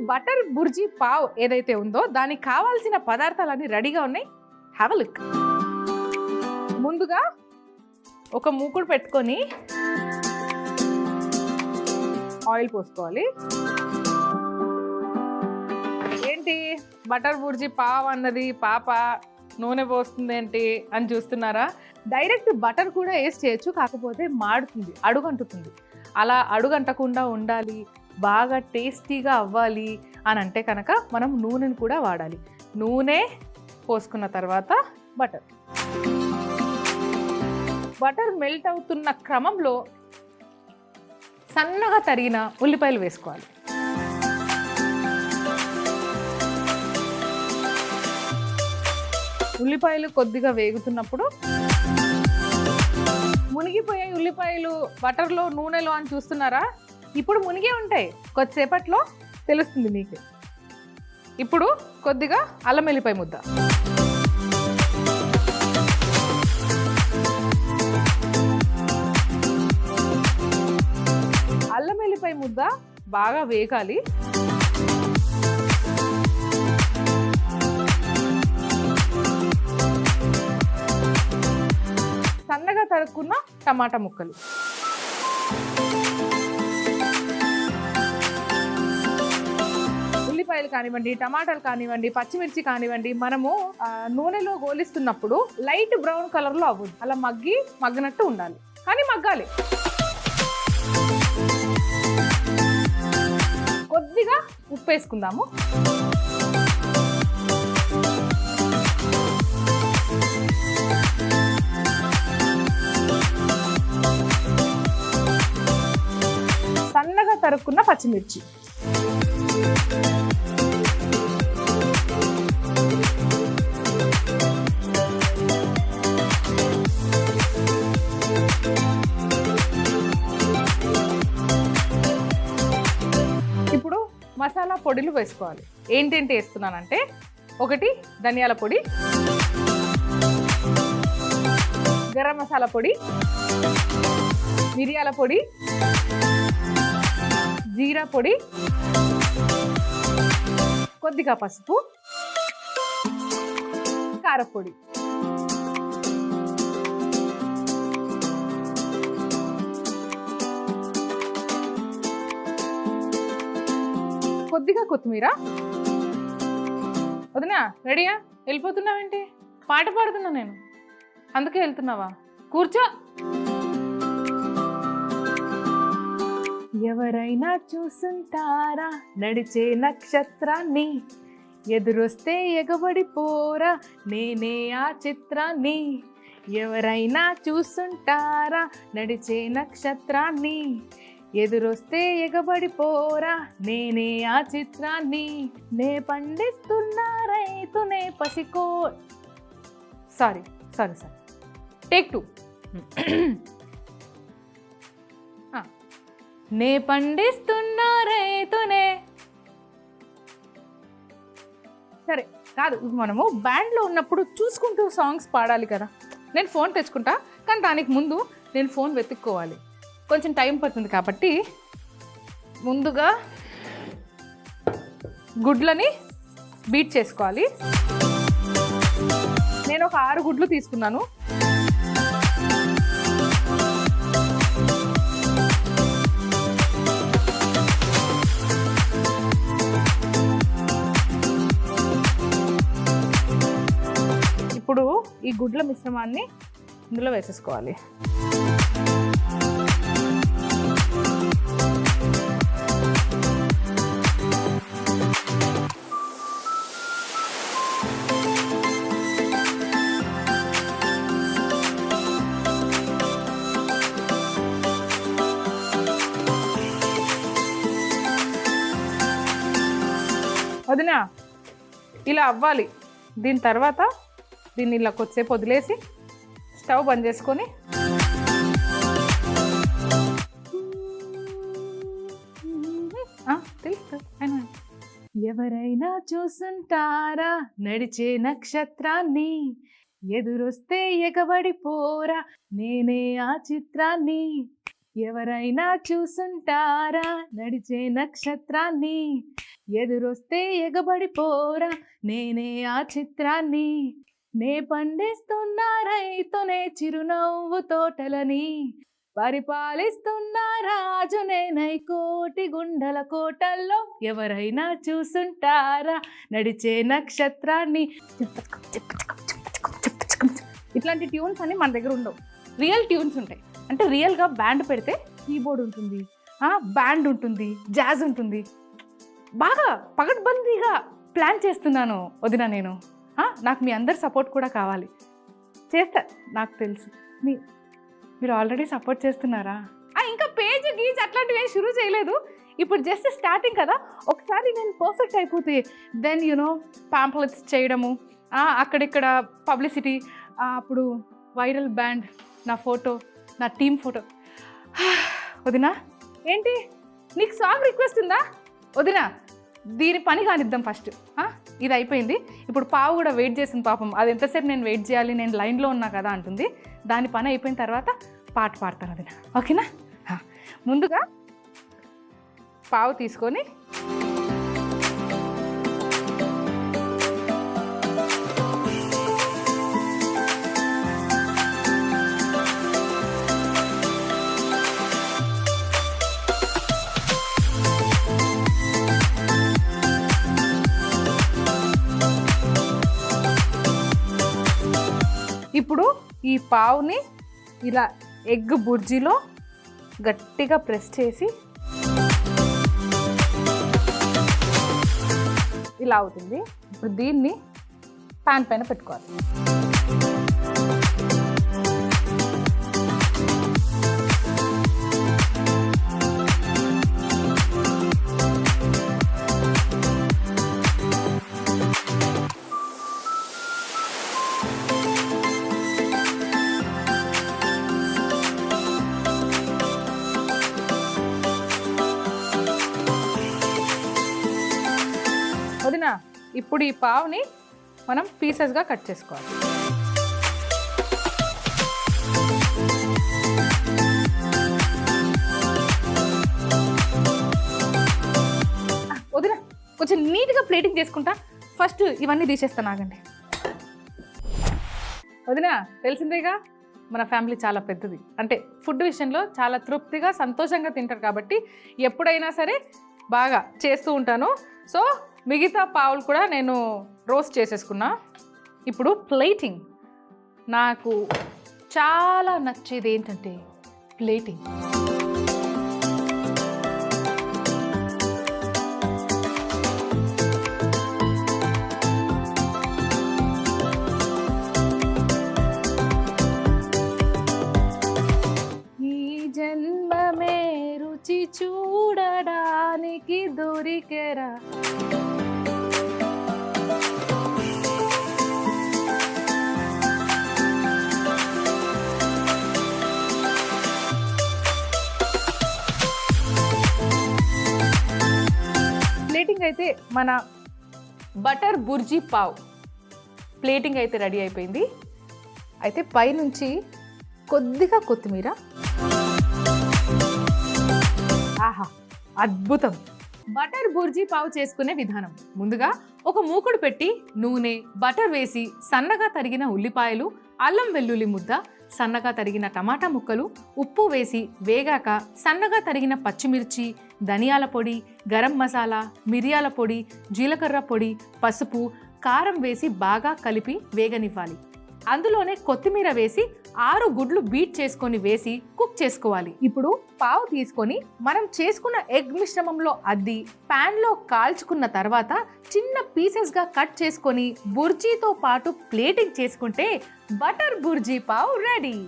Butter bhurji pav ఏదైతే ఉందో దానికి కావాల్సిన పదార్థాలన్నీ రెడీగా ఉన్నాయి. Have a look. ముందుగా ఒక మూకుడు పెట్టుకొని ఆయిల్ పోసుకోవాలి. ఏంటి బటర్ బుర్జీ పావ్ అన్నది పాప నూనె పోస్తుంది ఏంటి అని చూస్తున్నారా? డైరెక్ట్ బటర్ కూడా వేసి చేయొచ్చు, కాకపోతే మాడుతుంది, అడుగంటుతుంది. అలా అడుగంటకుండా ఉండాలి, బాగా టేస్టీగా అవ్వాలి అని అంటే కనుక మనం నూనెను కూడా వాడాలి. నూనె పోసుకున్న తర్వాత బటర్ మెల్ట్ అవుతున్న క్రమంలో సన్నగా తరిగిన ఉల్లిపాయలు వేసుకోవాలి. ఉల్లిపాయలు కొద్దిగా వేగుతున్నప్పుడు మునిగిపోయే ఉల్లిపాయలు బటర్లో నూనెలో అని చూస్తున్నారా? ఇప్పుడు మునిగే ఉంటాయి, కొద్దిసేపట్లో తెలుస్తుంది మీకు. ఇప్పుడు కొద్దిగా అల్లం వెల్లిపాయ ముద్ద, అల్లం వెల్లిపాయ ముద్ద బాగా వేగాలి. సన్నగా తరుక్కున్న టమాటా ముక్కలు, ఉల్లిపాయలు కానివ్వండి, టమాటాలు కానివ్వండి, పచ్చిమిర్చి కానివ్వండి, మనము నూనెలో గోలిస్తున్నప్పుడు లైట్ బ్రౌన్ కలర్లో అవ్వదు, అలా మగ్గినట్టు ఉండాలి, కానీ మగ్గాలి. కొద్దిగా ఉప్పు వేసుకుందాము. సన్నగా తరుక్కున్న పచ్చిమిర్చి, ఇప్పుడు మసాలా పొడులు వేసుకోవాలి. ఏంటేంటి వేస్తున్నానంటే, ఒకటి ధనియాల పొడి, గరం మసాలా పొడి, మిరియాల పొడి, జీరా పొడి, కొద్దిగా పసుపు, కారపొడి. కొద్దిగా కొత్తిమీర. వదినా రెడీయా? వెళ్ళిపోతున్నావేంటి? పాట పాడుతున్నా నేను, అందుకే వెళ్తున్నావా? కూర్చో. ఎవరైనా చూసుంటారా నడిచే నక్షత్రాన్ని, ఎదురొస్తే ఎగబడిపోరా నేనే ఆ చిత్రాన్ని. ఎవరైనా చూసుంటారా నడిచే నక్షత్రాన్ని, ఎదురొస్తే ఎగబడిపోరా నేనే ఆ చిత్రాన్ని. నే పండిస్తున్న రైతునే పసికో. Sorry take 2. నే పండిస్తున్న రైతునే. సరే కాదు, మనము బ్యాండ్లో ఉన్నప్పుడు చూసుకుంటూ సాంగ్స్ పాడాలి కదా. నేను ఫోన్ తెచ్చుకుంటా, కానీ దానికి ముందు నేను ఫోన్ వెతుక్కోవాలి, కొంచెం టైం పడుతుంది. కాబట్టి ముందుగా గుడ్లని బీట్ చేసుకోవాలి. నేను ఒక 6 గుడ్లు తీసుకున్నాను. ఇప్పుడు ఈ గుడ్ల మిశ్రమాన్ని ఇందులో వేసేసుకోవాలి. వదినా ఇలా అవ్వాలి. దీని తర్వాత దీన్ని ఇలా కొద్దిసేపు వదిలేసి స్టవ్ బంద్ చేసుకొని ఎవరైనా చూసుంటారా నడిచే నక్షత్రాన్ని, ఎదురొస్తే ఎగబడిపోరా నేనే ఆ చిత్రాన్ని. ఎవరైనా చూసుంటారా నడిచే నక్షత్రాన్ని, ఎదురొస్తే ఎగబడిపోరా నేనే ఆ చిత్రాన్ని, నే పండిస్తున్న రైతునే చిరునవ్వు తోటలని, పరిపాలిస్తున్న రాజునే నైకోటి గుండెల కోటల్లో, ఎవరైనా చూసుంటారా నడిచే నక్షత్రాన్ని. ఇట్లాంటి ట్యూన్స్ అన్ని మన దగ్గర ఉండవు, రియల్ ట్యూన్స్ ఉంటాయి. అంటే రియల్గా బ్యాండ్ పెడితే కీబోర్డ్ ఉంటుంది, బ్యాండ్ ఉంటుంది, జాజ్ ఉంటుంది. బాగా పగడ్బందీగా ప్లాన్ చేస్తున్నాను వదిన నేను. నాకు మీ అందరి సపోర్ట్ కూడా కావాలి. చేస్తా, నాకు తెలుసు మీరు ఆల్రెడీ సపోర్ట్ చేస్తున్నారా. ఇంకా పేజ్ గీజ్ అట్లాంటివి ఏం షురూ చేయలేదు, ఇప్పుడు జస్ట్ స్టార్టింగ్ కదా. ఒకసారి నేను పర్ఫెక్ట్ అయిపోతే దెన్ పాంప్లెట్స్ చేయడము, అక్కడిక్కడ పబ్లిసిటీ, అప్పుడు వైరల్ బ్యాండ్, నా ఫోటో, నా టీం ఫోటో. వదినా ఏంటి నీకు సాంగ్ రిక్వెస్ట్ ఉందా వదినా? దీని పని కానిద్దాం ఫస్ట్. ఇది అయిపోయింది, ఇప్పుడు పావు కూడా వెయిట్ చేసింది పాపం. అది ఎంతసేపు నేను వెయిట్ చేయాలి, నేను లైన్లో ఉన్నా కదా అంటుంది. దాని పని అయిపోయిన తర్వాత పాట పాడతాను వదినా, ఓకేనా? ముందుగా పావు తీసుకొని ఇప్పుడు ఈ పావుని ఇలా ఎగ్ బుర్జీలో గట్టిగా ప్రెస్ చేసి ఇలా అవుతుంది. ఇప్పుడు దీన్ని పాన్ పైన పెట్టుకోవాలి. వదినా ఇప్పుడు ఈ పావుని మనం పీసెస్గా కట్ చేసుకోవాలి. వదినా కొంచెం నీట్గా ప్లేటింగ్ చేసుకుంటా, ఫస్ట్ ఇవన్నీ తీసేస్తాను, ఆగండి. వదినా తెలిసిందేగా మన ఫ్యామిలీ చాలా పెద్దది, అంటే ఫుడ్ విషయంలో చాలా తృప్తిగా సంతోషంగా తింటారు కాబట్టి ఎప్పుడైనా సరే బాగా చేస్తూ ఉంటాను. సో మిగతా పావులు కూడా నేను రోస్ట్ చేసేసుకున్నా. ఇప్పుడు ప్లేటింగ్. నాకు చాలా నచ్చేది ఏంటంటే ప్లేటింగ్. ఈ జన్మమే రుచి చూడడానికి దొరికెరా. ప్లేటింగ్ అయితే మన బటర్ బుర్జీ పావ్ ప్లేటింగ్ అయితే రెడీ అయిపోయింది. అయితే పైనుంచి కొద్దిగా కొత్తిమీర. ఆహా అద్భుతం. బటర్ బుర్జీ పావ్ చేసుకునే విధానం. ముందుగా ఒక మూకుడు పెట్టి నూనె, బటర్ వేసి సన్నగా తరిగిన ఉల్లిపాయలు, అల్లం వెల్లుల్లి ముద్ద, సన్నగా తరిగిన టమాటా ముక్కలు, ఉప్పు వేసి వేగాక సన్నగా తరిగిన పచ్చిమిర్చి, ధనియాల పొడి, గరం మసాలా, మిరియాల పొడి, జీలకర్ర పొడి, పసుపు, కారం వేసి బాగా కలిపి వేగనివ్వాలి. అందులోనే కొత్తిమీర వేసి 6 గుడ్లు బీట్ చేసుకొని వేసి కుక్ చేసుకోవాలి. ఇప్పుడు పావు తీసుకొని మనం చేసుకున్న ఎగ్ మిశ్రమంలో అద్ది ప్యాన్లో కాల్చుకున్న తర్వాత చిన్న పీసెస్గా కట్ చేసుకొని బుర్జీతో పాటు ప్లేటింగ్ చేసుకుంటే బటర్ బుర్జీ పావ్ రెడీ.